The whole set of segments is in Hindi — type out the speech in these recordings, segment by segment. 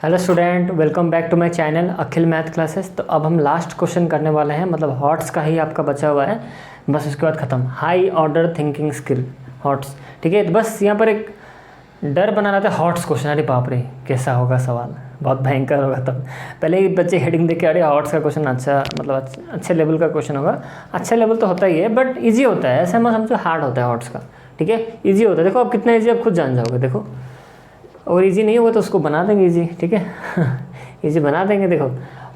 Hello student, welcome back to my channel Akhil math classes. तो अब हम लास्ट क्वेश्चन करने वाले हैं, मतलब हॉट्स का ही आपका बचा हुआ है, बस उसके बाद ख़त्म। High order thinking skill hots, ठीक है। तो बस यहाँ पर एक डर बना रहा था हॉट्स क्वेश्चन, अरे बाप रे कैसा होगा सवाल, बहुत भयंकर होगा। तब पहले ही बच्चे हेडिंग देख के अरे हॉट्स का क्वेश्चन अच्छा, मतलब अच्छे लेवल का क्वेश्चन होगा। अच्छा लेवल तो होता ही है बट ईजी होता है, ऐसा मत समझो हार्ड होता है हॉट्स का, ठीक है। ईजी होता है, देखो अब कितना ईजी आप खुद जान जाओगे। देखो और इजी नहीं होगा तो उसको बना देंगे इजी, ठीक है। इजी बना देंगे। देखो,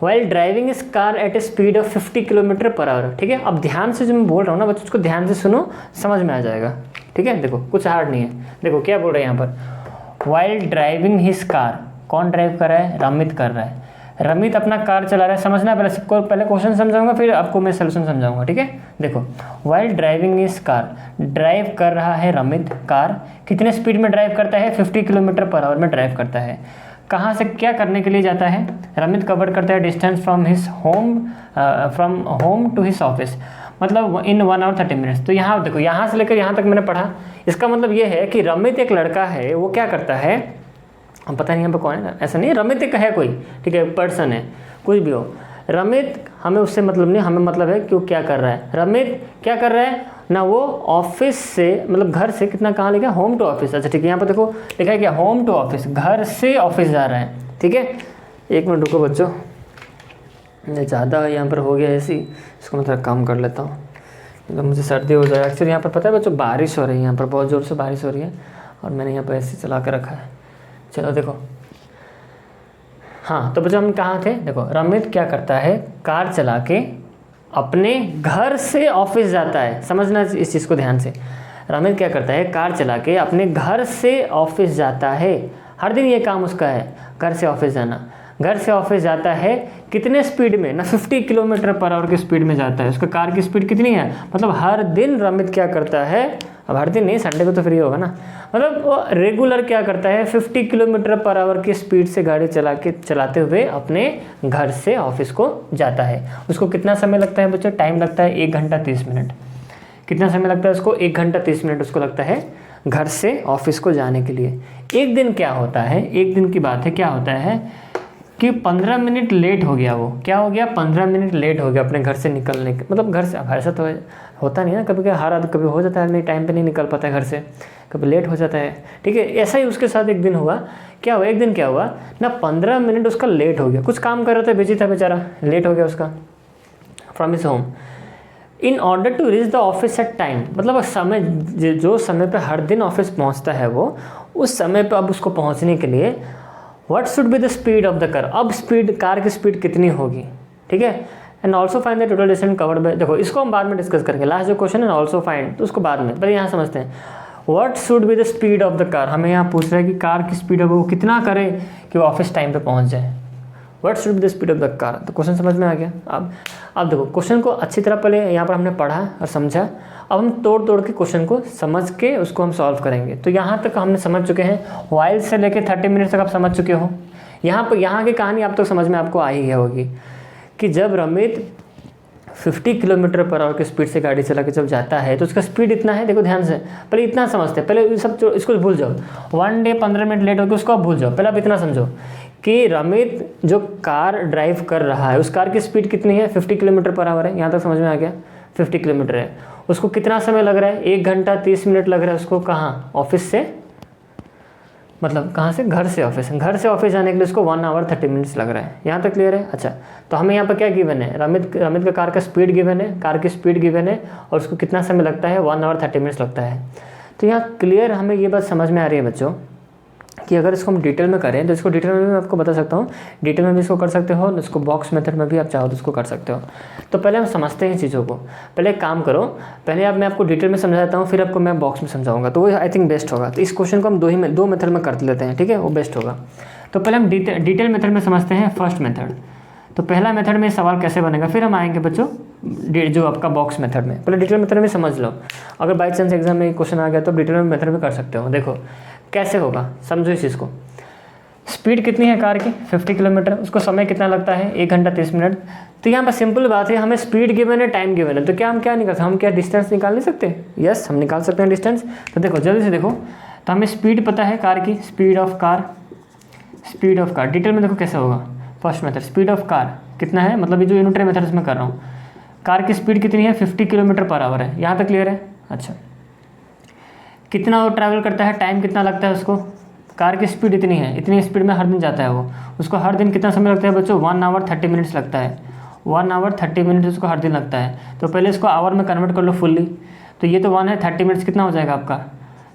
वाइल ड्राइविंग इस car eight A speed of 50 kilometre per our, ठीक है। अब ध्यान से जो मैं बोल रहा हूँ ना बच्चों, उसको ध्यान से सुनो, समझ में आ जाएगा, ठीक है। देखो कुछ हार्ड नहीं है। देखो क्या बोल रहे हैं यहाँ पर, वाइल ड्राइविंग हिज कार, कौन ड्राइव कर रहा है? रमित कर रहा है। रमित अपना कार चला रहा है, समझना पहले सबको, पहले क्वेश्चन समझाऊंगा फिर आपको मैं सोल्यूशन समझाऊंगा, ठीक है। देखो, वाइल ड्राइविंग इस कार, ड्राइव कर रहा है रमित कार, कितने स्पीड में ड्राइव करता है? 50 किलोमीटर पर आवर में ड्राइव करता है। कहाँ से क्या करने के लिए जाता है? रमित कवर करता है distance from home to his office, मतलब इन 1 आवर 30 मिनट्स। तो यहाँ देखो, यहाँ से लेकर यहाँ तक मैंने पढ़ा, इसका मतलब ये है कि रमित एक लड़का है, वो क्या करता है, हम पता नहीं यहाँ पे कौन है, ऐसा नहीं रमित एक है कोई, ठीक है, पर्सन है, कुछ भी हो। रमित हमें उससे मतलब नहीं, हमें मतलब है कि वो क्या कर रहा है। रमित क्या कर रहा है ना, वो ऑफिस से, मतलब घर से कितना, कहाँ लिखा है? Home to office. अच्छा ठीक है, यहाँ पे देखो लिखा है क्या? होम टू ऑफिस, घर से ऑफिस जा रहा है, ठीक है। एक मिनट रुको बच्चों, ज़्यादा यहाँ पर हो गया ऐसी, इसको मैं थोड़ा काम कर लेता हूँ, मतलब मुझे सर्दी हो जाए। एक्चुअली यहाँ पर पता है बच्चों, बारिश हो रही है, यहाँ पर बहुत ज़ोर से बारिश हो रही है और मैंने यहाँ पर ऐसे चला कर रखा है। चलो देखो, हाँ तो बच्चों हम कहाँ थे? देखो, रमित क्या करता है, कार चला के अपने घर से ऑफिस जाता है, समझना इस चीज़ को ध्यान से। रमित क्या करता है, कार चला के अपने घर से ऑफिस जाता है, हर दिन ये काम उसका है, घर से ऑफिस जाना। घर से ऑफिस जाता है कितने स्पीड में ना, 50 किलोमीटर पर आवर की स्पीड में जाता है। उसका कार की स्पीड कितनी है, मतलब हर दिन रमित क्या करता है, अब हर दिन नहीं, संडे को तो फ्री होगा ना, मतलब वो रेगुलर क्या करता है, 50 किलोमीटर पर आवर की स्पीड से गाड़ी चलाते हुए अपने घर से ऑफिस को जाता है। उसको कितना समय लगता है बच्चों? टाइम लगता है 1 घंटा 30 मिनट। कितना समय लगता है उसको? 1 घंटा 30 मिनट उसको लगता है घर से ऑफिस को जाने के लिए। एक दिन क्या होता है, एक दिन की बात है, क्या होता है कि 15 मिनट लेट हो गया। वो क्या हो गया? 15 मिनट लेट हो गया अपने घर से निकलने के, मतलब घर से, ऐसा तो होता नहीं है ना, कभी कभी हर आदमी, कभी हो जाता है नहीं, टाइम पे नहीं निकल पाता है घर से, कभी लेट हो जाता है, ठीक है। ऐसा ही उसके साथ एक दिन हुआ। क्या हुआ? एक दिन क्या हुआ ना, 15 मिनट उसका लेट हो गया, कुछ काम कर रहा था, बिजी था बेचारा, लेट हो गया उसका from his home. In order to reach the office at time, मतलब समय, जो समय पर हर दिन ऑफिस पहुँचता है वो, उस समय पर अब उसको पहुँचने के लिए what should be the speed of the car, अब स्पीड, कार की स्पीड कितनी होगी, ठीक है। And also find the total distance covered by, देखो इसको हम बाद में डिस्कस करेंगे, लास्ट जो क्वेश्चन है ऑल्सो फाइंड, तो उसको बाद में, पहले यहाँ समझते हैं। What should be the speed of the car, हमें यहाँ पूछ रहा है कि कार की स्पीड है वो कितना करे कि वो ऑफिस टाइम पे पहुँच जाए। What should be the speed of the car, तो क्वेश्चन समझ में आ गया। अब देखो क्वेश्चन को अच्छी तरह पहले यहाँ पर हमने पढ़ा और समझा, अब हम तोड़ तोड़ के क्वेश्चन को समझ के उसको हम सॉल्व करेंगे। तो यहाँ तक हमने समझ चुके हैं, वाइल से लेके 30 मिनट तक आप समझ चुके हो। यहाँ की कहानी आप तक समझ में आपको आ ही गया होगी कि जब रमित 50 किलोमीटर पर आवर की स्पीड से गाड़ी चला के जब जाता है तो उसका स्पीड इतना है। देखो ध्यान से, पहले इतना समझते हैं, पहले सब इसको भूल जाओ, 1 डे 15 मिनट लेट होकर उसको आप भूल जाओ। पहले आप इतना समझो कि रमित जो कार ड्राइव कर रहा है, उस कार की स्पीड कितनी है? 50 किलोमीटर पर आवर है। यहाँ तक समझ में आ गया, 50 किलोमीटर है। उसको कितना समय लग रहा है? 1 घंटा 30 मिनट लग रहा है उसको, कहाँ? ऑफिस से, मतलब कहाँ से? घर से ऑफिस। घर से ऑफिस जाने के लिए उसको 1 आवर 30 मिनट्स लग रहा है। यहाँ तक क्लियर है? अच्छा, तो हमें यहाँ पर क्या गिवन है? रमित का कार का स्पीड गिवन है, कार की स्पीड गिवन है और उसको कितना समय लगता है? 1 आवर 30 मिनट्स लगता है। तो यहाँ क्लियर हमें ये बात समझ में आ रही है बच्चों कि अगर इसको हम डिटेल में करें तो इसको डिटेल में भी मैं आपको बता सकता हूँ, डिटेल में भी इसको कर सकते हो, इसको बॉक्स मेथड में भी आप चाहो तो इसको कर सकते हो। तो पहले हम समझते हैं चीज़ों को। पहले एक काम करो, पहले मैं आपको डिटेल में समझाता हूँ, फिर आपको मैं बॉक्स में समझाऊंगा, तो वो आई थिंक बेस्ट होगा। तो इस क्वेश्चन को हम दो मेथड में कर लेते हैं, ठीक है, वो बेस्ट होगा। तो पहले हम डिटेल मेथड में समझते हैं, फर्स्ट मेथड। तो पहला मेथड में सवाल कैसे बनेगा, फिर हम आएंगे बच्चों जो आपका बॉक्स मेथड में। पहले डिटेल मेथड में समझ लो, अगर बाई चांस एग्जाम में क्वेश्चन आ गया तो डिटेल मेथड में कर सकते हो। देखो कैसे होगा, समझो इस चीज़ को। स्पीड कितनी है कार की? 50 किलोमीटर। उसको समय कितना लगता है? 1 घंटा 30 मिनट। तो यहाँ पर सिंपल बात है, हमें स्पीड गिवन है, टाइम गिवन है, तो क्या हम क्या निकाल सकते? हम क्या डिस्टेंस निकाल नहीं सकते? यस, हम निकाल सकते हैं डिस्टेंस। तो देखो जल्दी से देखो, तो हमें स्पीड पता है कार की, speed of car speed of car, detail में देखो कैसे होगा। First method speed of car कितना है, मतलब ये जो यूनिटरी मेथड्स में कर रहा हूँ, कार की स्पीड कितनी है 50 किलोमीटर पर आवर है, यहाँ तक क्लियर है। अच्छा, कितना वो ट्रैवल करता है, टाइम कितना लगता है उसको, कार की स्पीड इतनी है, इतनी स्पीड में हर दिन जाता है वो, उसको हर दिन कितना समय लगता है बच्चों, 1 आवर 30 मिनट्स लगता है, 1 आवर 30 मिनट उसको हर दिन लगता है। तो पहले इसको आवर में कन्वर्ट कर लो फुल्ली, तो ये तो 1 है, 30 मिनट्स कितना हो जाएगा आपका,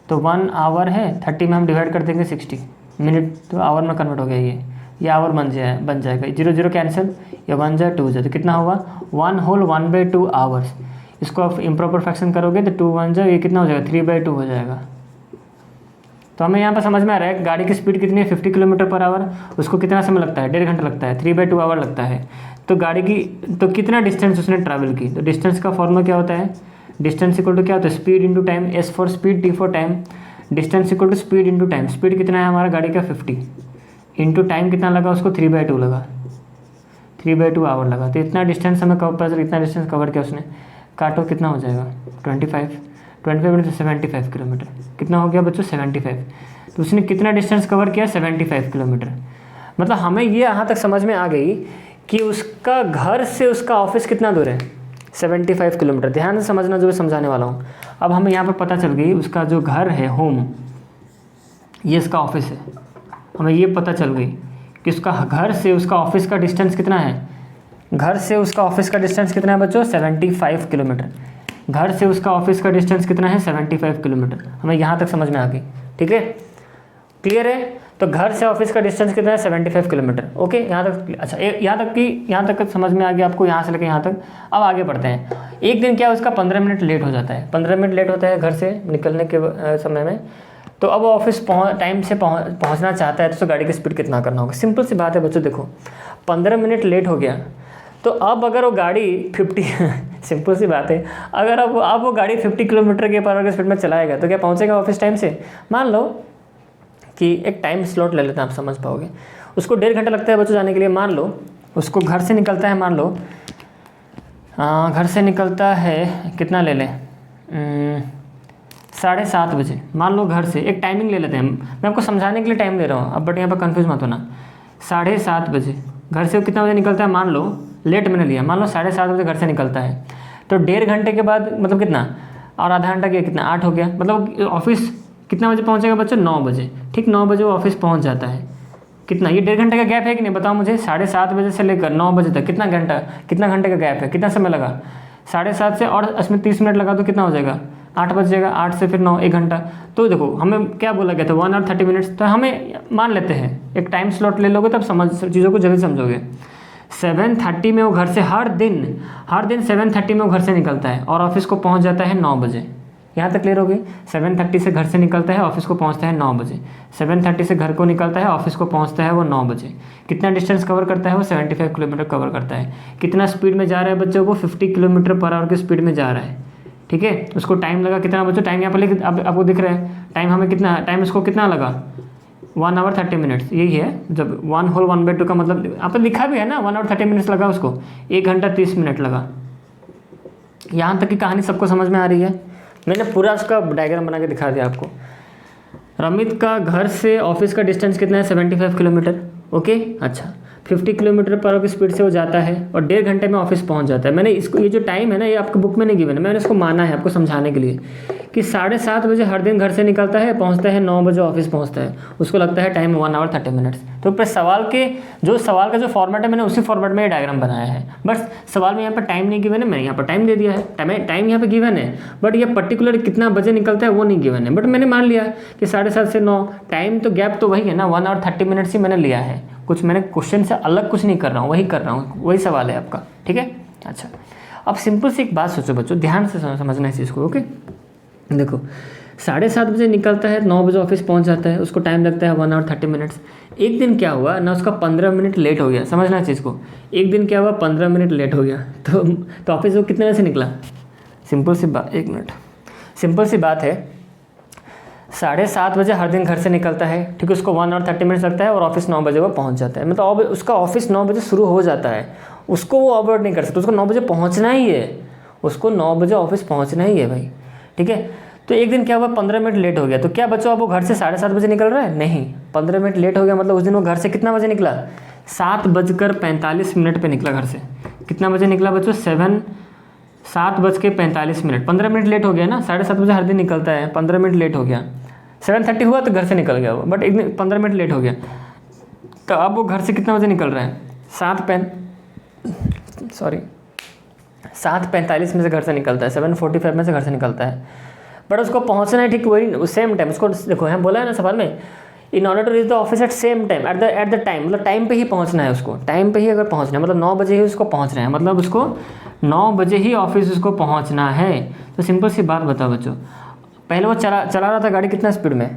तो 1 आवर है, 30 में हम डिवाइड कर देंगे 60 मिनट, तो आवर में कन्वर्ट हो गया ये आवर बन जाएगा, 0 0 कैंसिल, ये 1 जाए 2 जाए, तो कितना होगा 1 होल 1/2 आवर्स। इसको आप इम्प्रॉपर फ्रैक्शन करोगे तो 2 1 जाए, ये कितना हो जाएगा 3/2 हो जाएगा। तो हमें यहाँ पर समझ में आ रहा है गाड़ी की स्पीड कितनी है 50 किलोमीटर पर आवर, उसको कितना समय लगता है, 1.5 घंटा लगता है, 3/2 आवर लगता है। तो गाड़ी की तो कितना डिस्टेंस उसने ट्रैवल की, तो डिस्टेंस का फॉर्मूला क्या होता है, डिस्टेंस इक्वल टू क्या होता है, speed into time, S for speed, T for time, distance equal to speed into time. Speed कितना है हमारा गाड़ी का 50 इंटू टाइम कितना लगा उसको 3/2 लगा, 3/2 आवर लगा। तो इतना डिस्टेंस हमें कवर, इतना डिस्टेंस कवर किया उसने, काटो कितना हो जाएगा 25 मिनट, 75 किलोमीटर, कितना हो गया बच्चों 75। तो उसने कितना डिस्टेंस कवर किया 75 किलोमीटर। मतलब हमें ये यहाँ तक समझ में आ गई कि उसका घर से उसका ऑफिस कितना दूर है 75 किलोमीटर। ध्यान से समझना जो मैं समझाने वाला हूँ। अब हमें यहाँ पर पता चल गई उसका जो घर है होम, ये इसका ऑफिस है। हमें ये पता चल गई कि उसका घर से उसका ऑफिस का डिस्टेंस कितना है, घर से उसका ऑफिस का डिस्टेंस कितना है बच्चों 75 किलोमीटर। घर से उसका ऑफिस का डिस्टेंस कितना है 75 किलोमीटर। हमें यहाँ तक समझ में आ गई, ठीक है, क्लियर है। तो घर से ऑफिस का डिस्टेंस कितना है 75 किलोमीटर। ओके, यहाँ तक अच्छा, यहाँ तक समझ में आ गया आपको, यहाँ से लेकर यहाँ तक। अब आगे बढ़ते हैं। एक दिन क्या उसका 15 मिनट लेट हो जाता है, 15 मिनट लेट होता है घर से निकलने के समय में। तो अब ऑफिस टाइम से पहुँचना चाहता है, तो गाड़ी की स्पीड कितना करना होगा। सिंपल सी बात है बच्चों, देखो 15 मिनट लेट हो गया, तो अब अगर वो गाड़ी 50 सिंपल सी बात है, अगर अब वो गाड़ी 50 किलोमीटर के पर आवर की स्पीड में चलाएगा तो क्या पहुंचेगा ऑफिस टाइम से। मान लो कि एक टाइम स्लॉट ले लेते हैं, आप समझ पाओगे। उसको 1.5 घंटा लगता है बच्चों जाने के लिए। मान लो उसको घर से निकलता है, मान लो घर से निकलता है, कितना ले लें 7:30 बजे। मान लो घर से, एक टाइमिंग ले लेते हैं, मैं आपको समझाने के लिए टाइम दे रहा हूँ अब, बट यहाँ पर कन्फ्यूज मत होना। 7:30 बजे घर से वो कितना बजे निकलता है, मान लो लेट मैंने लिया, मान लो 7:30 बजे घर से निकलता है, तो 1.5 घंटे के बाद मतलब कितना, और आधा घंटा किया कितना 8 हो गया। मतलब ऑफिस कितना बजे पहुंचेगा बच्चों 9 बजे, ठीक 9 बजे वो ऑफिस पहुंच जाता है। कितना, ये 1.5 घंटे का गैप है कि नहीं, बताओ मुझे। 7:30 बजे से लेकर 9 बजे तक कितना घंटे का गैप है, कितना समय लगा 7:30 से, और इसमें 30 मिनट लगा तो कितना हो जाएगा 8 बज जाएगा। 8 से फिर 9, 1 घंटा। तो देखो हमें क्या बोला गया था 1 आवर 30 मिनट्स, तो हमें मान लेते हैं एक टाइम स्लॉट ले लोगे तब समझ चीज़ों को जल्दी समझोगे। 7:30 में वो घर से हर दिन 7:30 में वो घर से निकलता है और ऑफिस को पहुंच जाता है 9 बजे। यहाँ तक क्लियर हो गई। 7:30 से घर से निकलता है, ऑफिस को पहुंचता है 9 बजे। 7:30 से घर को निकलता है, ऑफिस को पहुंचता है वो 9 बजे। कितना डिस्टेंस कवर करता है वो 75 किलोमीटर कवर करता है। कितना स्पीड में जा रहा है बच्चों को 50 किलोमीटर पर आवर की स्पीड में जा रहा है, ठीक है। उसको टाइम लगा कितना बच्चों, टाइम यहाँ पर लिख आपको दिख रहा है टाइम, हमें कितना टाइम उसको कितना लगा 1 आवर 30 मिनट्स। यही है जब 1 होल 1/2 का मतलब आप लिखा भी है ना, 1 आवर 30 मिनट्स लगा उसको, 1 घंटा 30 मिनट लगा। यहाँ तक की कहानी सबको समझ में आ रही है। मैंने पूरा उसका डायग्राम बना के दिखा दिया आपको। रमित का घर से ऑफिस का डिस्टेंस कितना है 75 किलोमीटर। ओके, अच्छा 50 किलोमीटर पर आवर की स्पीड से वो जाता है और 1.5 घंटे में ऑफिस पहुंच जाता है। मैंने इसको, ये जो टाइम है ना, ये आपको बुक में नहीं गिवन है, मैंने इसको माना है आपको समझाने के लिए कि 7:30 बजे हर दिन घर से निकलता है, पहुंचता है 9 बजे ऑफिस पहुंचता है। उसको लगता है टाइम 1 आवर 30 मिनट्स। तो पर सवाल का जो फॉर्मेट है मैंने उसी फॉर्मेट में ये डायग्राम बनाया है। बस सवाल में यहाँ पर टाइम नहीं गिवन है, मैंने यहाँ पर टाइम दे दिया है। टाइम यहाँ पर गिवन है, बट ये पर्टिकुलर कितना बजे निकलता है वो नहीं गिवन है। बट मैंने मान लिया कि 7:30 से 9, टाइम तो गैप तो वही है ना, 1 आवर 30 मिनट्स ही मैंने लिया है। कुछ मैंने क्वेश्चन से अलग कुछ नहीं कर रहा हूँ, वही कर रहा हूँ, वही सवाल है आपका, ठीक है। अच्छा, अब सिंपल सी एक बात सोचो बच्चों, ध्यान से समझना इस चीज़ को। ओके, देखो 7:30 बजे निकलता है, 9 बजे ऑफिस पहुंच जाता है, उसको टाइम लगता है 1 आवर 30 मिनट्स। एक दिन क्या हुआ ना, उसका 15 मिनट लेट हो गया। समझना चीज़ को, एक दिन क्या हुआ 15 मिनट लेट हो गया, तो ऑफिस वो कितने बजे से निकला। सिंपल सी बात, 1 मिनट, सिंपल सी बात है 7:30 बजे हर दिन घर से निकलता है, ठीक है। उसको 1 आवर 30 मिनट्स लगता है और ऑफिस 9 बजे वो पहुंच जाता है। मतलब उसका ऑफिस 9 बजे शुरू हो जाता है, उसको वो अवॉइड नहीं कर सकता, उसको 9 बजे पहुंचना ही है, उसको 9 बजे ऑफिस पहुंचना ही है भाई, ठीक है। तो एक दिन क्या हुआ, 15 मिनट लेट हो गया, तो क्या बच्चों अब वो घर से 7:30 बजे निकल रहा है? नहीं, 15 मिनट लेट हो गया मतलब उस दिन वो घर से कितना बजे निकला? 7:45 पे निकला घर से। कितना बजे निकला बच्चों? 7:45। 15 मिनट लेट हो गया ना, 7:30 बजे हर दिन निकलता है, 15 मिनट लेट हो गया। 7:30 हुआ तो घर से निकल गया वो, बट एक दिन 15 मिनट लेट हो गया, तो अब वो घर से कितना बजे निकल रहा है? 7:45 में से घर से निकलता है, 7:45 में से घर से निकलता है, बट उसको पहुंचना है ठीक वही सेम टाइम। उसको देखो यहाँ बोला है ना सवाल में, in order to reach the office at same time, at the time, मतलब टाइम पे ही पहुंचना है उसको, टाइम पे ही अगर पहुंचना है मतलब 9 बजे ही उसको पहुंचना है, मतलब उसको 9 बजे ही ऑफिस उसको पहुंचना है। तो सिंपल सी बात बताओ बच्चों, पहले वो चला रहा था गाड़ी कितना स्पीड में?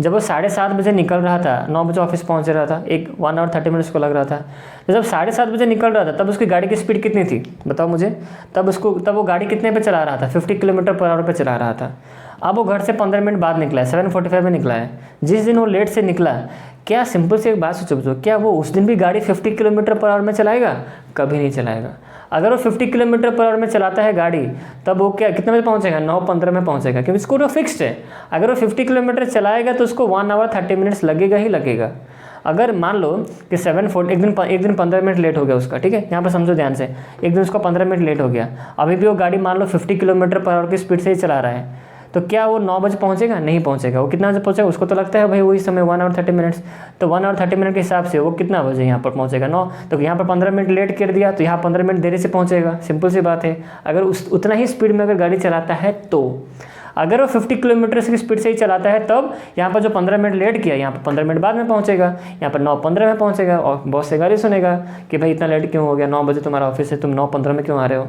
जब वो 7:30 बजे निकल रहा था, 9 बजे ऑफिस पहुंच रहा था, 1 आवर 30 मिनट्स को लग रहा था, तो जब 7:30 बजे निकल रहा था तब उसकी गाड़ी की स्पीड कितनी थी बताओ मुझे? तब वो गाड़ी कितने पे चला रहा था? 50 किलोमीटर पर आवर पे चला रहा था। अब वो घर से 15 मिनट बाद निकला है, 7:45 में निकला है। जिस दिन वो लेट से निकला, क्या सिंपल से एक बात सोचो बच्चों, क्या वो उस दिन भी गाड़ी 50 किलोमीटर पर आवर में चलाएगा? कभी नहीं चलाएगा। अगर वो 50 किलोमीटर पर आवर में चलाता है गाड़ी, तब वो क्या कितने बजे पहुंचेगा? 9:15 में पहुंचेगा, क्योंकि इसको तो फिक्स्ड है। अगर वो 50 किलोमीटर चलाएगा तो उसको 1 आवर 30 मिनट्स लगेगा ही लगेगा। अगर मान लो कि 7:40 एक दिन 15 मिनट लेट हो गया उसका, ठीक है, यहाँ पर समझो ध्यान से, एक दिन उसको 15 मिनट लेट हो गया, अभी भी वो गाड़ी मान लो 50 किलोमीटर पर आवर की स्पीड से ही चला रहा है, तो क्या वो 9 बजे पहुंचेगा? नहीं पहुंचेगा। वो कितना बजे पहुंचेगा? उसको तो लगता है भाई वही समय 1 आवर 30 मिनट्स, तो 1 आवर 30 मिनट के हिसाब से वो कितना बजे यहाँ पर पहुंचेगा? 9। तो यहाँ पर 15 मिनट लेट कर दिया तो यहाँ 15 मिनट देरी से पहुंचेगा, सिंपल सी बात है। अगर उतना ही स्पीड में अगर गाड़ी चलाता है तो, अगर वो 50 किलोमीटर की स्पीड से ही चलाता है तब यहाँ पर जो 15 मिनट लेट किया, यहाँ पर 15 मिनट बाद में पहुँचेगा, यहाँ पर 9:15 में पहुँचेगा, और बॉस से गाली सुनेगा कि भाई इतना लेट क्यों हो गया, 9 बजे तुम्हारा ऑफिस है, तुम 9:15 में क्यों आ रहे हो?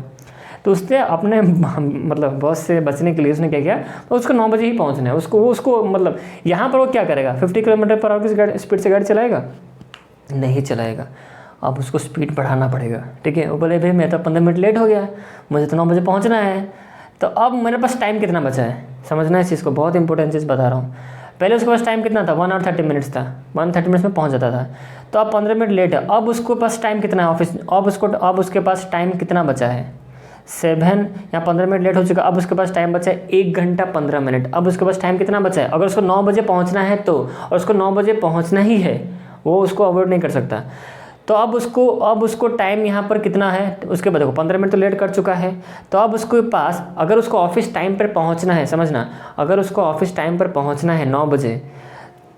तो उसने अपने मतलब बॉस से बचने के लिए उसने क्या किया, तो उसको 9 बजे ही पहुंचना है। उसको मतलब यहाँ पर वो क्या करेगा? 50 किलोमीटर पर आवर की स्पीड से गाड़ी चलाएगा? नहीं चलाएगा। अब उसको स्पीड बढ़ाना पड़ेगा, ठीक है। वो बोले भाई मैं तो 15 मिनट लेट हो गया, मुझे तो 9 बजे पहुँचना है, तो अब मेरे पास टाइम कितना बचा है? समझना है इस चीज़ को, बहुत इंपॉर्टेंट चीज़ बता रहा हूँ। पहले उसके पास टाइम कितना था? 1 आवर 30 मिनट्स था, 1:30 मिनट्स में पहुँच जाता था, तो अब 15 मिनट लेट है। अब उसके पास टाइम कितना है ऑफिस? अब उसके पास टाइम कितना बचा है? 7, यहाँ 15 मिनट लेट हो चुका, अब उसके पास टाइम बचा है 1 घंटा 15 मिनट। अब उसके पास टाइम कितना बचा है? अगर उसको 9 बजे पहुँचना है तो, और उसको 9 बजे पहुँचना ही है, वो उसको अवॉइड नहीं कर सकता, तो अब उसको टाइम यहाँ पर कितना है? उसके बाद देखो 15 मिनट तो लेट कर चुका है, तो अब उसके पास अगर उसको ऑफिस टाइम पर पहुँचना है, समझना, अगर उसको ऑफिस टाइम पर पहुँचना है 9 बजे,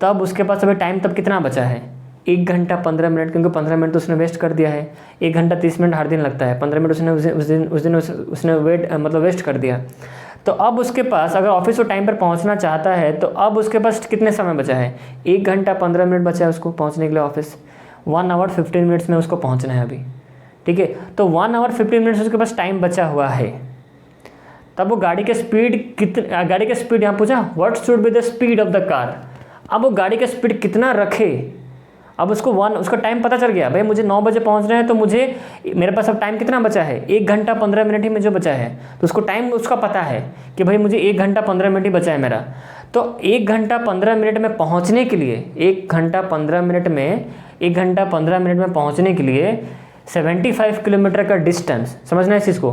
तब उसके पास अभी टाइम तब कितना बचा है? 1 घंटा 15 मिनट, क्योंकि 15 मिनट तो उसने वेस्ट कर दिया है। 1 घंटा 30 मिनट हर दिन लगता है, 15 मिनट उसने वेस्ट कर दिया। तो अब उसके पास अगर ऑफिस को टाइम पर पहुंचना चाहता है, तो अब उसके पास कितने समय बचा है? 1 घंटा 15 मिनट बचा है उसको पहुंचने के लिए ऑफिस। 1 आवर 15 मिनट्स में उसको पहुंचना है अभी, ठीक है। तो 1 आवर 15 मिनट्स उसके पास टाइम बचा हुआ है। तब वो गाड़ी की स्पीड यहाँ पूछा, what should be the speed of the car. अब वो गाड़ी का स्पीड कितना रखे? अब उसका टाइम पता चल गया, भाई मुझे 9 बजे पहुंचना है, तो मेरे पास अब टाइम कितना बचा है? 1 घंटा 15 मिनट ही में जो बचा है, तो उसको टाइम उसका पता है कि भाई मुझे 1 घंटा 15 मिनट ही बचा है मेरा। तो 1 घंटा 15 मिनट में पहुंचने के लिए 1 घंटा 15 मिनट में पहुंचने के लिए 75 किलोमीटर का डिस्टेंस, समझना है इस चीज़ को।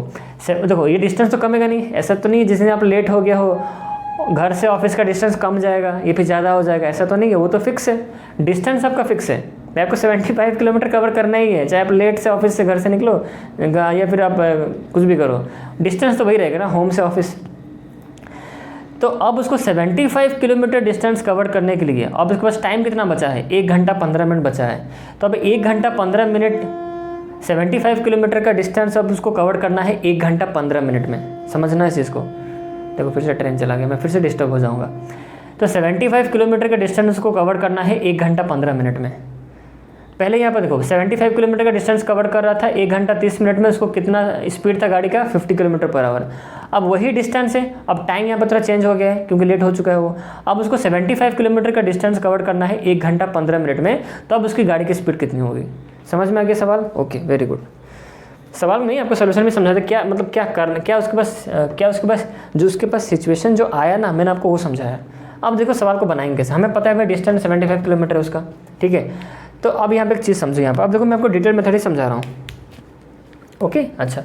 देखो ये डिस्टेंस तो कमेगा नहीं, ऐसा तो नहीं जिस दिन आप लेट हो गया हो घर से ऑफिस का डिस्टेंस कम जाएगा, ये फिर ज़्यादा हो जाएगा, ऐसा तो नहीं है। वो तो फिक्स है, डिस्टेंस आपका फिक्स है। आपको 75 किलोमीटर कवर करना ही है, चाहे आप लेट से ऑफिस से घर से निकलो या फिर आप कुछ भी करो, डिस्टेंस तो वही रहेगा ना, होम से ऑफिस। तो अब उसको 75 किलोमीटर डिस्टेंस कवर करने के लिए अब उसके पास टाइम कितना बचा है? 1 घंटा 15 मिनट बचा है। तो अब 1 घंटा 15 मिनट 75 किलोमीटर का डिस्टेंस अब उसको कवर करना है 1 घंटा 15 मिनट में, समझना है इस चीज़ को। देखो फिर से ट्रेन चला गया, मैं फिर से डिस्टर्ब हो जाऊंगा। तो 75 किलोमीटर का डिस्टेंस उसको कवर करना है 1 घंटा 15 मिनट में। पहले यहाँ पर देखो 75 किलोमीटर का डिस्टेंस कवर कर रहा था 1 घंटा 30 मिनट में, उसको कितना स्पीड था गाड़ी का? 50 किलोमीटर पर आवर। अब वही डिस्टेंस है, अब टाइम यहाँ पर थोड़ा चेंज हो गया है क्योंकि लेट हो चुका है वो। अब उसको 75 किलोमीटर का डिस्टेंस कवर करना है 1 घंटा 15 मिनट में, तो अब उसकी गाड़ी की स्पीड कितनी होगी? समझ में आ गया सवाल? Okay, very good. सवाल नहीं, आपको सोल्यूशन भी समझा था, क्या मतलब क्या करना, क्या उसके पास जो उसके पास सिचुएशन जो आया ना, मैंने आपको वो समझाया। अब देखो सवाल को बनाएंगे कैसे, हमें पता है भाई डिस्टेंस 75 किलोमीटर है उसका, ठीक है। तो अब यहाँ पे एक चीज़ समझो, यहाँ पर अब देखो मैं आपको डिटेल मेथड ही समझा रहा हूँ, ओके। अच्छा,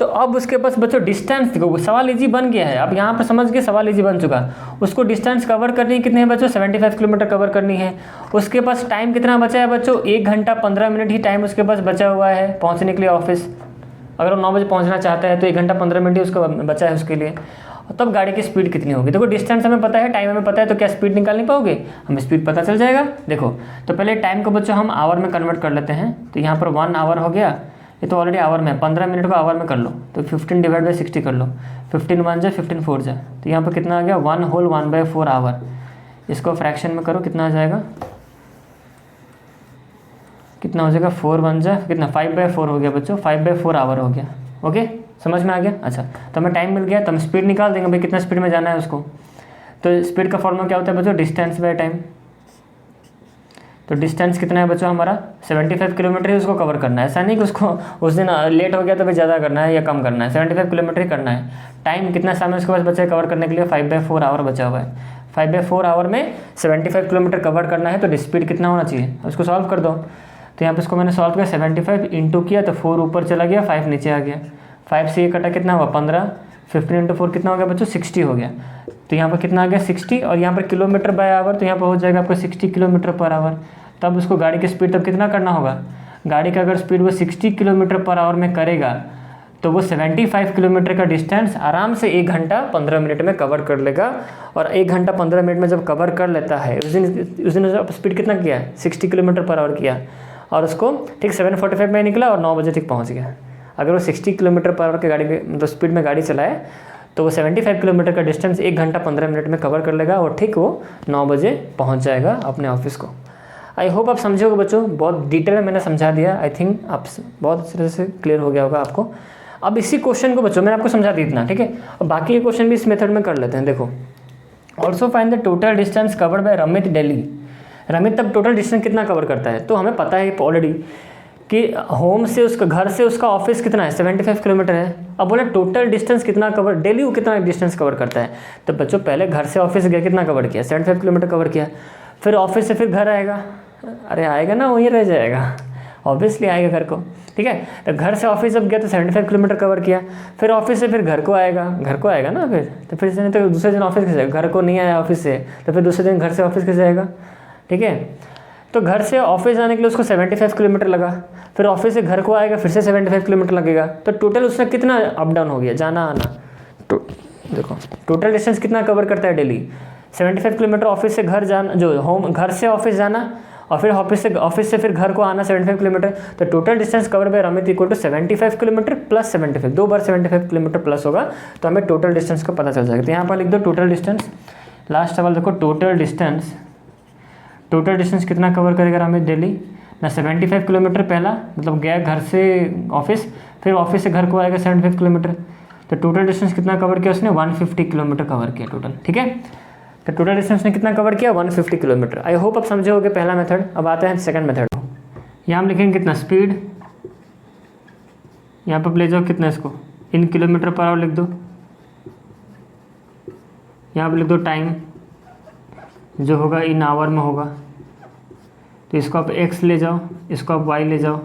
तो अब उसके पास बच्चों डिस्टेंस देखो, सवाल इजी बन गया है, अब यहाँ पर समझ गए सवाल इजी बन चुका। उसको डिस्टेंस कवर करनी है कितने है बच्चों, 75 किलोमीटर कवर करनी है। उसके पास टाइम कितना बचा है बच्चों, 1 घंटा 15 मिनट ही टाइम उसके पास बचा हुआ है पहुँचने के लिए ऑफिस। अगर वो 9 बजे पहुँचना चाहता है तो 1 घंटा 15 मिनट ही उसका बचा है उसके लिए। तब गाड़ी की स्पीड कितनी होगी, देखो डिस्टेंस हमें पता है, टाइम हमें पता है, तो क्या स्पीड निकाल नहीं पाओगे, हमें स्पीड पता चल जाएगा। देखो तो पहले टाइम को बच्चों हम आवर में कन्वर्ट कर लेते हैं, तो यहाँ पर 1 आवर हो गया, ये तो ऑलरेडी आवर में, 15 मिनट को आवर में कर लो, तो 15 डिवाइड बाई 60 कर लो, 15 1 जा 15 4 जा, तो यहाँ पर कितना आ गया 1 होल 1/4 आवर। इसको फ्रैक्शन में करो कितना आ जाएगा, कितना हो जाएगा 4 1 जा कितना 5/4 हो गया बच्चों, 5/4 आवर हो गया। ओके समझ में आ गया। अच्छा तो हमें टाइम मिल गया, तो हम स्पीड निकाल देंगे भाई कितना स्पीड में जाना है उसको। तो स्पीड का फॉर्मूला क्या होता है बच्चों, डिस्टेंस बाय टाइम। तो डिस्टेंस कितना है बच्चों हमारा 75 किलोमीटर ही उसको कवर करना है, ऐसा नहीं कि उसको उस दिन लेट हो गया तो भाई ज़्यादा करना है या कम करना है, 75 किलोमीटर ही करना है। टाइम कितना समय उसके पास बचा है कवर करने के लिए, 5/4 आवर बचा हुआ है। 5/4 आवर में 75 किलोमीटर कवर करना है, तो स्पीड कितना होना चाहिए, उसको सॉल्व कर दो। तो यहाँ पर इसको मैंने सॉल्व किया, 75 इंटू किया तो 4 ऊपर चला गया, 5 नीचे आ गया, 5 से ये कटा कितना हुआ 15, 15 इंटू 4 कितना हो गया बच्चों 60 हो गया। तो यहाँ पर कितना आ गया 60, और यहाँ पर किलोमीटर बाय आवर, तो यहाँ पर हो जाएगा आपको 60 किलोमीटर पर आवर। तब उसको गाड़ी की स्पीड तब कितना करना होगा, गाड़ी का अगर स्पीड वो 60 किलोमीटर पर आवर में करेगा तो वो 75 किलोमीटर का डिस्टेंस आराम से 1 घंटा 15 मिनट में कवर कर लेगा। और 1 घंटा 15 मिनट में जब कवर कर लेता है, उस दिन स्पीड कितना किया 60 किलोमीटर पर आवर किया, और उसको ठीक 7:45 में निकला और 9 बजे तक पहुँच गया। अगर वो 60 किलोमीटर पर आवर की गाड़ी मतलब स्पीड में गाड़ी चलाए तो वो 75 किलोमीटर का डिस्टेंस 1 घंटा 15 मिनट में कवर कर लेगा, और ठीक वो 9 बजे पहुंच जाएगा अपने ऑफिस को। आई होप आप समझे होगे बच्चों, बहुत डिटेल में मैंने समझा दिया, आई थिंक आप बहुत अच्छे तरह से क्लियर हो गया होगा आपको। अब इसी क्वेश्चन को बच्चों मैंने आपको समझा दी इतना, ठीक है। अब बाकी ये क्वेश्चन भी इस मेथड में कर लेते हैं। देखो also find the total distance covered by Ramit daily. Ramit तब टोटल डिस्टेंस कितना कवर करता है, तो हमें पता है ऑलरेडी कि होम से उसका घर से उसका ऑफिस कितना है 75 किलोमीटर है। अब बोले टोटल डिस्टेंस कितना कवर, डेली वो कितना डिस्टेंस कवर करता है। तो बच्चों पहले घर से ऑफिस गया कितना कवर किया 75 किलोमीटर कवर किया, फिर ऑफिस से फिर घर आएगा, अरे आएगा ना वहीं रह जाएगा, ऑब्वियसली आएगा घर को, ठीक है। तो घर से ऑफिस जब गया तो 75 किलोमीटर कवर किया, फिर ऑफिस से फिर घर को आएगा ना, फिर से नहीं तो दूसरे दिन ऑफिस कैसे जाएगा, घर को नहीं आया ऑफिस से तो फिर दूसरे दिन घर से ऑफिस कैसे जाएगा, ठीक है। तो घर से ऑफिस जाने के लिए उसको 75 किलोमीटर लगा, फिर ऑफिस से घर को आएगा फिर से 75 किलोमीटर लगेगा, तो टोटल उसमें कितना अप डाउन हो गया जाना आना। तो देखो टोटल डिस्टेंस कितना कवर करता है डेली 75 किलोमीटर ऑफिस से घर जाना, जो होम घर से ऑफिस जाना, और फिर ऑफिस से फिर घर को आना 75 किलोमीटर। तो total distance cover by Ramit equal to 75 kilometre plus 75, 2 बार 75 किलोमीटर प्लस होगा तो हमें टोटल डिस्टेंस का पता चल जाएगा। तो यहाँ पर लिख दो टोटल डिस्टेंस, लास्ट सवाल देखो टोटल डिस्टेंस कितना कवर करेगा रमित डेली ना 75 किलोमीटर पहला मतलब गया घर से ऑफिस, फिर ऑफिस से घर को आएगा 75 किलोमीटर, तो टोटल डिस्टेंस कितना कवर किया उसने 150 किलोमीटर कवर किया टोटल, ठीक है। तो टोटल डिस्टेंस ने कितना कवर किया 150 किलोमीटर। आई होप आप समझे होगे पहला मेथड। अब आते हैं सेकंड मेथड। यहाँ हम लिखेंगे कितना स्पीड, यहाँ पर ले जाओ कितना इसको इन किलोमीटर पर आवर लिख दो, यहाँ पर लिख दो टाइम जो होगा इन आवर में होगा, तो इसको आप x ले जाओ, इसको आप y ले जाओ,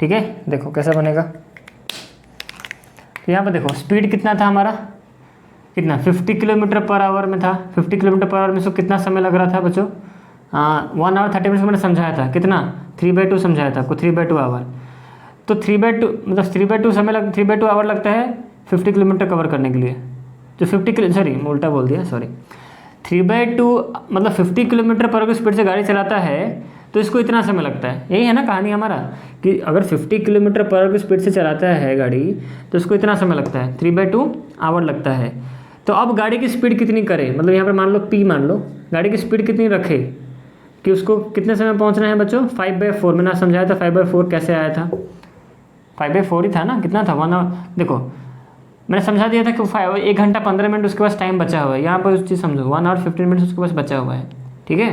ठीक है। देखो कैसा बनेगा, तो यहाँ पर देखो स्पीड कितना था हमारा, कितना 50 किलोमीटर पर आवर में था, 50 किलोमीटर पर आवर में इसको कितना समय लग रहा था बच्चों 1 आवर 30 मिनट मैंने समझाया था, कितना 3/2 समझाया था आपको 3/2 आवर। तो 3/2 मतलब 3/2 समय 3/2 आवर लगता है 50 किलोमीटर कवर करने के लिए, जो 50 उल्टा बोल दिया सॉरी, 3/2 मतलब 50 किलोमीटर पर आवर स्पीड से गाड़ी चलाता है तो इसको इतना समय लगता है। यही है ना कहानी हमारा कि अगर 50 किलोमीटर पर आवर की स्पीड से चलाता है गाड़ी तो इसको इतना समय लगता है 3/2 आवर लगता है। तो अब गाड़ी की स्पीड कितनी करे, मतलब यहाँ पर मान लो P मान लो, गाड़ी की स्पीड कितनी रखे कि उसको कितने समय पहुँचना है बच्चों 5/4। मैंने समझाया था 5/4 कैसे आया था, 5/4 ही था ना, कितना था 1 आवर। देखो मैंने समझा दिया था कि 1 घंटा 15 मिनट उसके पास टाइम बचा हुआ है, यहाँ पर उस चीज़ समझो 1 आवर 15 मिनट उसके पास बचा हुआ है, ठीक है।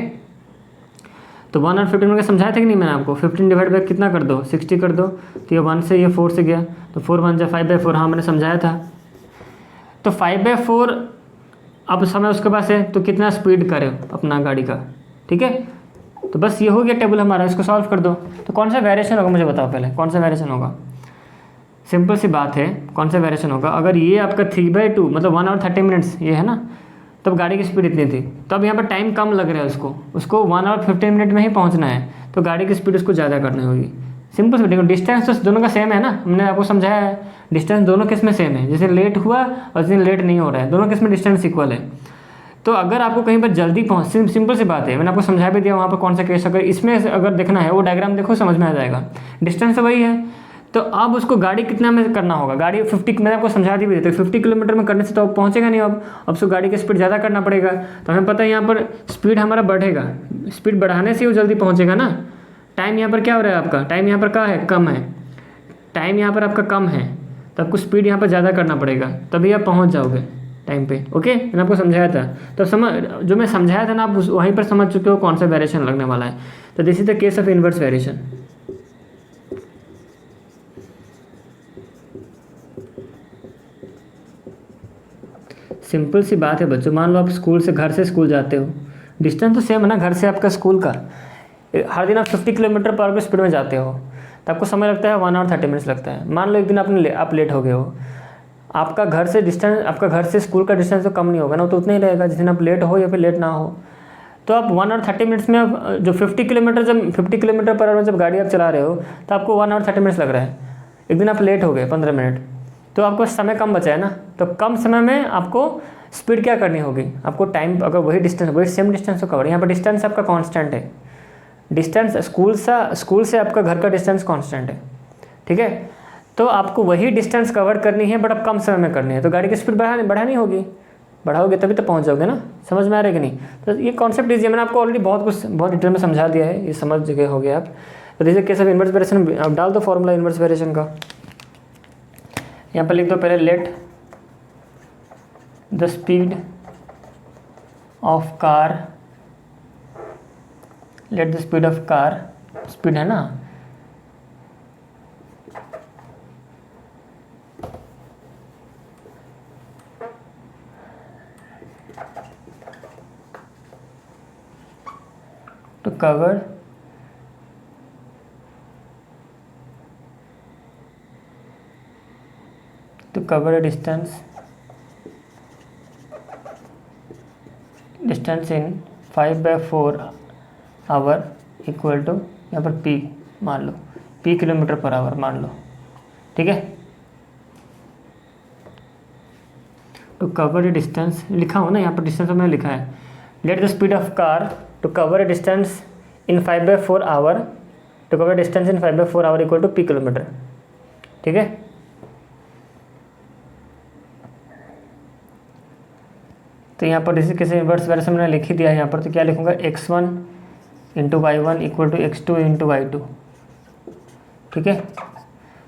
तो 1 आवर 15 मिनट का समझाया था कि नहीं मैंने आपको, 15 डिवाइड बाय कितना कर दो 60 कर दो, तो ये 1 से ये 4 से गया तो 4 1 जा 5/4, हाँ मैंने समझाया था। तो 5/4 अब समय उसके पास है तो कितना स्पीड करे अपना गाड़ी का, ठीक है। तो बस ये हो गया टेबल हमारा, इसको सॉल्व कर दो। तो कौन सा वेरिएशन होगा मुझे बताओ पहले, कौन सा वेरिएशन होगा सिंपल सी बात है, कौन सा वेरिएशन होगा, अगर ये आपका 3/2 मतलब 1 आवर 30 मिनट्स ये है ना, तब गाड़ी की स्पीड इतनी थी, तब यहाँ पर टाइम कम लग रहा है उसको 1 आवर 15 मिनट में ही पहुँचना है, तो गाड़ी की स्पीड उसको ज़्यादा करनी होगी। सिंपल सी, देखो डिस्टेंस तो दोनों का सेम है ना, हमने आपको समझाया है डिस्टेंस दोनों किस में सेम है, जैसे लेट हुआ और जैसे लेट नहीं हो रहा है, दोनों किस में डिस्टेंस इक्वल है। तो अगर आपको कहीं पर जल्दी पहुँच, सिंपल सी बात है, मैंने आपको समझा भी दिया वहाँ पर कौन सा केस, अगर इसमें अगर देखना है वो डायग्राम देखो समझ में आ जाएगा, डिस्टेंस वही है। तो अब उसको गाड़ी कितना में करना होगा, गाड़ी 50, मैंने आपको समझा दी भी, तो 50 किलोमीटर में करने से तो अब पहुँचेगा नहीं, अब उसको गाड़ी की स्पीड ज़्यादा करना पड़ेगा। तो हमें पता है यहाँ पर स्पीड हमारा बढ़ेगा, स्पीड बढ़ाने से वो जल्दी पहुँचेगा ना। टाइम यहाँ पर क्या हो रहा है आपका, टाइम यहाँ पर क्या है, कम है, टाइम यहाँ पर आपका कम है, तो आपको स्पीड यहाँ पर ज़्यादा करना पड़ेगा, तभी आप पहुँच जाओगे टाइम पे। ओके, मैंने आपको समझाया था, तो जो मैं समझाया था ना, आप वहीं पर समझ चुके हो कौन सा वेरिएशन लगने वाला है। तो this is the case of inverse variation. Simple सी बात है बच्चों, मान लो आप घर से स्कूल जाते हो, डिस्टेंस तो सेम है ना घर से आपका स्कूल का, हर दिन आप 50 किलोमीटर पर आवर की स्पीड में जाते हो, तो आपको समय लगता है 1 आवर 30 मिनट्स लगता है। मान लो एक दिन आप लेट हो गए हो, आपका घर से स्कूल का डिस्टेंस तो कम नहीं होगा ना, वो तो उतना ही रहेगा जिस दिन आप लेट हो या फिर लेट ना हो। तो आप 1 आवर 30 मिनट्स में आप जो 50 किलोमीटर पर आवर जब गाड़ी आप चला रहे हो, तो आपको 1 आवर 30 मिनट्स लग रहा है। एक दिन आप लेट हो गए 15 मिनट, तो आपको समय कम बचा है ना, तो कम समय में आपको स्पीड क्या करनी होगी, आपको टाइम, अगर वही सेम डिस्टेंस को कवर, यहाँ पर डिस्टेंस आपका कांस्टेंट है, डिस्टेंस स्कूल से आपका घर का डिस्टेंस कांस्टेंट है, ठीक है। तो आपको वही डिस्टेंस कवर करनी है, बट अब कम समय में करनी है, तो गाड़ी की स्पीड बढ़ानी होगी, बढ़ाओगे तभी तो पहुंच जाओगे ना। समझ में आ रहा है कि नहीं। तो ये कॉन्सेप्ट इजी है, मैंने आपको ऑलरेडी बहुत डिटेल में समझा दिया है, ये समझ गए हो गए आप। तो जैसे केस ऑफ इन्वर्स वेरिएशन, अब डाल दो फॉर्मूला इन्वर्स वेरिएशन का, यहाँ पर लिख दो पहले, let the speed of car, let the speed of car, speed है ना, to cover a distance in 5/4 hour equal to, यहाँ पर p मान लो, p किलोमीटर पर आवर मान लो, ठीक है। टू कवर ए डिस्टेंस लिखा हो ना, यहाँ पर डिस्टेंस मैंने लिखा है, let the speed of car to cover a distance in 5/4 hour, to cover distance in 5/4 hour equal to p kilometre, ठीक है। तो यहाँ पर इसी कैसे इन्वर्स वेरिएशन मैंने लिख ही दिया है यहाँ पर, तो क्या लिखूँगा, x1 into y1 equal to x2 into y2, ठीक है।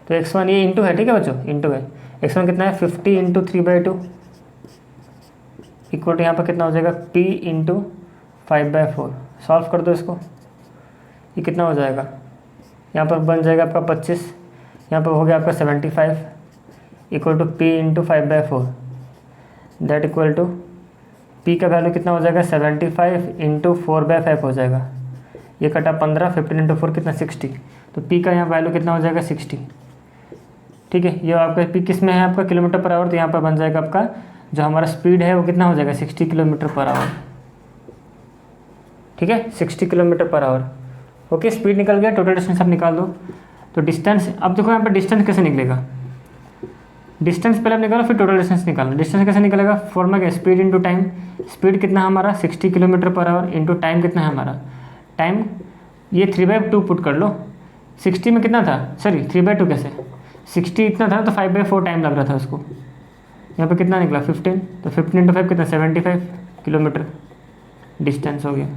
तो x1 ये इंटू है, ठीक है बच्चों, इंटू है, x1 कितना है 50 इंटू 3/2 इक्वल टू यहाँ पर कितना हो जाएगा p इंटू 5/4। सॉल्व कर दो इसको, ये कितना हो जाएगा, यहाँ पर बन जाएगा आपका 25, यहाँ पर हो गया आपका 75 equal to p into 5/4, that equal to p का वैल्यू कितना हो जाएगा 75 इंटू 4/5 हो जाएगा, ये कटा 15, 15 इंटू 4 कितना 60, तो p का यहाँ वैल्यू कितना हो जाएगा 60, ठीक है। ये आपका p किस में है आपका किलोमीटर पर आवर, तो यहाँ पर बन जाएगा आपका जो हमारा स्पीड है वो कितना हो जाएगा 60 किलोमीटर पर आवर, ठीक है, 60 kilometre per our. Okay, speed निकल गया, टोटल डिस्टेंस आप निकाल दो। तो डिस्टेंस, अब देखो यहाँ पर डिस्टेंस कैसे निकलेगा, डिस्टेंस पहले आप निकालो फिर टोटल डिस्टेंस निकालना। डिस्टेंस कैसे निकलेगा, फॉर्मूला क्या, स्पीड इंटू टाइम, स्पीड कितना हमारा 60 kilometre per our into time कितना है हमारा, टाइम ये 3/2 पुट कर लो, 60 में कितना था, सॉरी 3/2 कैसे, 60 इतना था तो 5/4 टाइम लग रहा था उसको, यहाँ पे कितना निकला 15, तो 15 इंटू 5 कितना 75 किलोमीटर डिस्टेंस हो गया।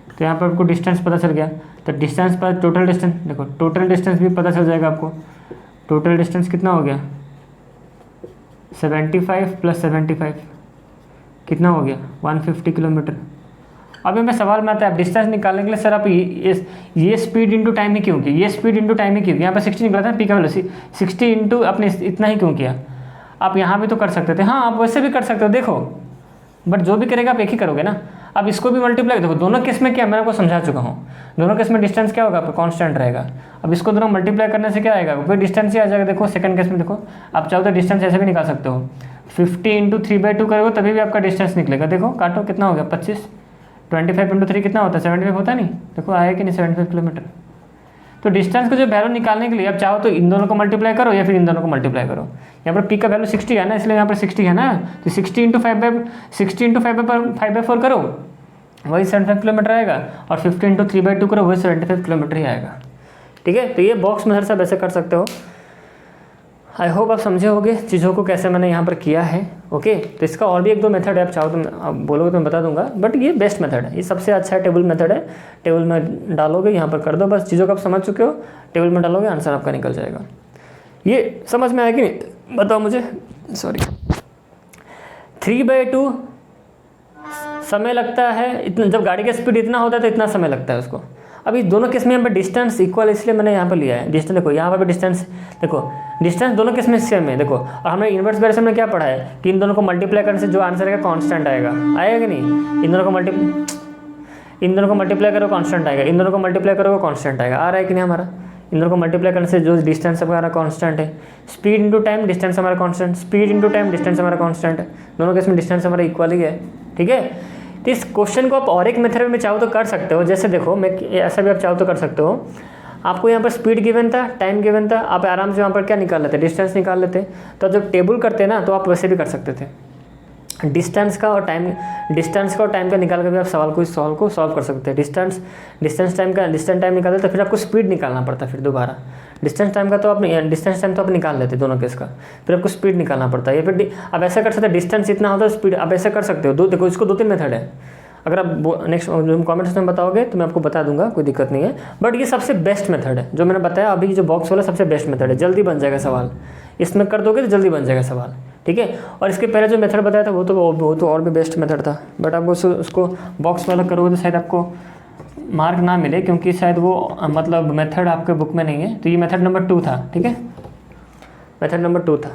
तो यहाँ पर आपको डिस्टेंस पता चल गया, तो डिस्टेंस पर टोटल डिस्टेंस देखो, टोटल डिस्टेंस भी पता चल जाएगा आपको, टोटल डिस्टेंस कितना हो गया 75 + 75 कितना हो गया 150 किलोमीटर। अभी मैं सवाल में आता है, डिस्टेंस निकालने के लिए सर आप ये स्पीड इंटू टाइम ही क्यों किया, ये स्पीड इंटू टाइम ही क्यों किया, यहाँ पर 60 निकला था पी का वैल्यू 60 इंटू आपने इतना ही क्यों किया। आप यहाँ भी तो कर सकते थे, हाँ आप वैसे भी कर सकते हो देखो, बट जो भी करेगा आप एक ही करोगे ना। अब इसको भी मल्टीप्लाई, देखो दोनों केस में क्या मैं आपको समझा चुका हूँ, दोनों केस में डिस्टेंस क्या होगा आपका कांस्टेंट रहेगा। अब इसको दोनों मल्टीप्लाई करने से क्या आएगा, फिर डिस्टेंस ही आ जाएगा। देखो सेकंड केस में देखो, आप चाहो तो डिस्टेंस ऐसे भी निकाल सकते हो, 50 × 3/2 करोगे तभी भी आपका डिस्टेंस निकलेगा। देखो काटो कितना हो गया 25, 25 × 3 कितना होता है 75 होता नहीं, देखो आया कि नहीं 75 किलोमीटर। तो डिस्टेंस को जो वैल्यू निकालने के लिए आप चाहो तो इन दोनों को मल्टीप्लाई करो या फिर इन दोनों को मल्टीप्लाई करो। यहाँ पर पी का वैल्यू 60 है ना, इसलिए यहाँ पर 60 है ना, तो 60 × 5/4 करो वही 75 किलोमीटर आएगा, और 50 × 3/2 करो वही 75 किलोमीटर ही आएगा। ठीक है, तो ये बॉक्स मेथड से वैसे कर सकते हो। आई होप आप समझे होगे चीज़ों को कैसे मैंने यहाँ पर किया है। ओके, तो इसका और भी 1-2 मेथड है, आप चाहो तो आप बोलोगे तो मैं बता दूंगा, बट ये बेस्ट मेथड है, ये सबसे अच्छा टेबल मेथड है। टेबल में डालोगे, यहाँ पर कर दो, बस चीज़ों को आप समझ चुके हो, टेबल में डालोगे आंसर आपका निकल जाएगा। ये समझ में आया कि नहीं बताओ मुझे। सॉरी, 3/2 समय लगता है इतना, जब गाड़ी का स्पीड इतना होता है तो इतना समय लगता है उसको। अभी दोनों केस में यहाँ पर डिस्टेंस इक्वल, इसलिए मैंने यहाँ पर लिया है डिस्टेंस। देखो यहाँ पर भी डिस्टेंस, देखो डिस्टेंस दोनों केस में सेम है। देखो, और हमने इन्वर्स वेरिएशन में क्या पढ़ा है कि इन दोनों को मल्टीप्लाई करने से जो आंसर आएगा कांस्टेंट आएगा, आएगा कि नहीं। इन दोनों को मल्टीप्लाई करो कांस्टेंट आएगा, इन दोनों को मल्टीप्लाई करो कांस्टेंट आएगा। आ रहा है कि नहीं हमारा, इन दोनों को मल्टीप्लाई करने से जो डिस्टेंस हमारा कांस्टेंट है, स्पीड इंटू टाइम डिस्टेंस हमारा constant, speed into time distance हमारा कांस्टेंट है, दोनों केस में डिस्टेंस हमारा इक्वल ही है। ठीक है, तो इस क्वेश्चन को आप और एक मेथड में चाहो तो कर सकते हो। जैसे देखो, मैं ऐसा भी आप चाहो तो कर सकते हो। आपको यहाँ पर स्पीड गिवन था, टाइम गिवन था, आप आराम से वहाँ पर क्या निकाल लेते, डिस्टेंस निकाल लेते। तो जब टेबल करते ना तो आप वैसे भी कर सकते थे, डिस्टेंस का और टाइम का निकाल कर भी आप सॉल्व कर सकते हैं। डिस्टेंस टाइम निकालते तो फिर आपको स्पीड निकालना पड़ता, फिर दोबारा डिस्टेंस टाइम तो आप निकाल लेते दोनों केस का, फिर आपको स्पीड निकालना पड़ता है। या फिर आप ऐसा कर सकते हैं, डिस्टेंस इतना होता है स्पीड, आप ऐसा कर सकते हो। देखो इसको 2-3 मेथड है, अगर आप नेक्स्ट कमेंट्स में बताओगे तो मैं आपको बता दूंगा, कोई दिक्कत नहीं है। बट ये सबसे बेस्ट मेथड है जो मैंने बताया अभी, जो बॉक्स वाला सबसे बेस्ट मेथड है, जल्दी बन जाएगा सवाल, इसमें कर दोगे तो जल्दी बन जाएगा सवाल। ठीक है, और इसके पहले जो मेथड बताया था वो तो और भी बेस्ट मेथड था, बट आप उसको बॉक्स वाला करोगे तो शायद आपको मार्क ना मिले, क्योंकि शायद वो मतलब मेथड आपके बुक में नहीं है। तो ये मेथड नंबर 2 था। ठीक है, मेथड नंबर 2 था।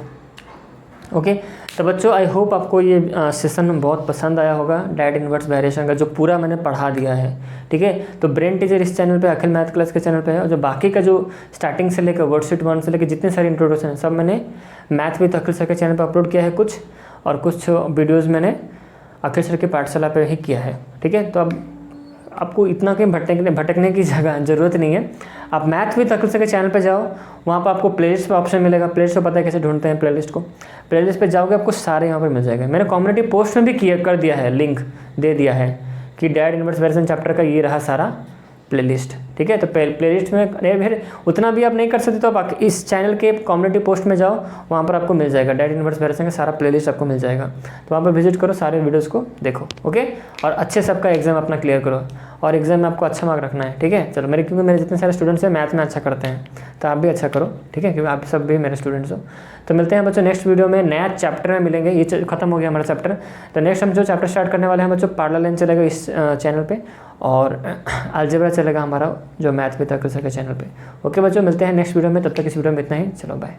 ओके, तो बच्चों आई होप आपको ये सेशन बहुत पसंद आया होगा, डायरेक्ट इन्वर्स वेरिएशन का जो पूरा मैंने पढ़ा दिया है। ठीक है, तो ब्रेन टीचर इस चैनल पे, अखिल मैथ क्लास के चैनल पे है, और जो बाकी का जो स्टार्टिंग से लेकर वर्कशीट 1 से लेकर जितने सारे इंट्रोडक्शन है सब मैंने मैथ विद अखिल सर के चैनल पर अपलोड किया है कुछ, और कुछ वीडियोज़ मैंने अखिल सर के पाठशाला पर ही किया है। ठीक है, तो अब आपको इतना कहीं भटकने की ज़रूरत नहीं है। आप मैथ विद अखिल सर के चैनल पे जाओ, वहाँ पर आपको प्लेलिस्ट पे ऑप्शन मिलेगा। प्लेलिस्ट को पता है कैसे ढूंढते हैं प्लेलिस्ट को, प्लेलिस्ट पे जाओगे आपको सारे यहाँ पर मिल जाएगा। मैंने कम्युनिटी पोस्ट में भी कर दिया है, लिंक दे दिया है कि डायरेक्ट इन्वर्स वेरिएशन चैप्टर का ये रहा सारा प्लेलिस्ट। ठीक है, तो प्लेलिस्ट में फिर उतना भी आप नहीं कर सकते तो आप इस चैनल के कम्युनिटी पोस्ट में जाओ, वहाँ पर आपको मिल जाएगा डायरेक्ट इन्वर्स वेरिएशन का सारा प्लेलिस्ट आपको मिल जाएगा। तो वहाँ पर विजिट करो, सारे वीडियोस को देखो। ओके, और अच्छे से आपका एग्जाम अपना क्लियर करो, और एग्जाम में आपको अच्छा मार्क रखना है। ठीक है, चलो क्योंकि मेरे जितने सारे स्टूडेंट्स हैं मैथ में अच्छा करते हैं, तो आप भी अच्छा करो। ठीक है, क्योंकि आप सब भी मेरे स्टूडेंट्स हो। तो मिलते हैं बच्चों नेक्स्ट वीडियो में, नया चैप्टर में मिलेंगे। ये खत्म हो गया हमारा चैप्टर, तो नेक्स्ट हम जो चैप्टर स्टार्ट करने वाले हैं बच्चों, पैरेलल चलेगा इस चैनल पे, और अलजेब्रा चलेगा हमारा जो मैथ विद अखिल सर के चैनल पे। ओके बच्चों, मिलते हैं नेक्स्ट वीडियो में, तब तक इस वीडियो में इतना ही। चलो बाय।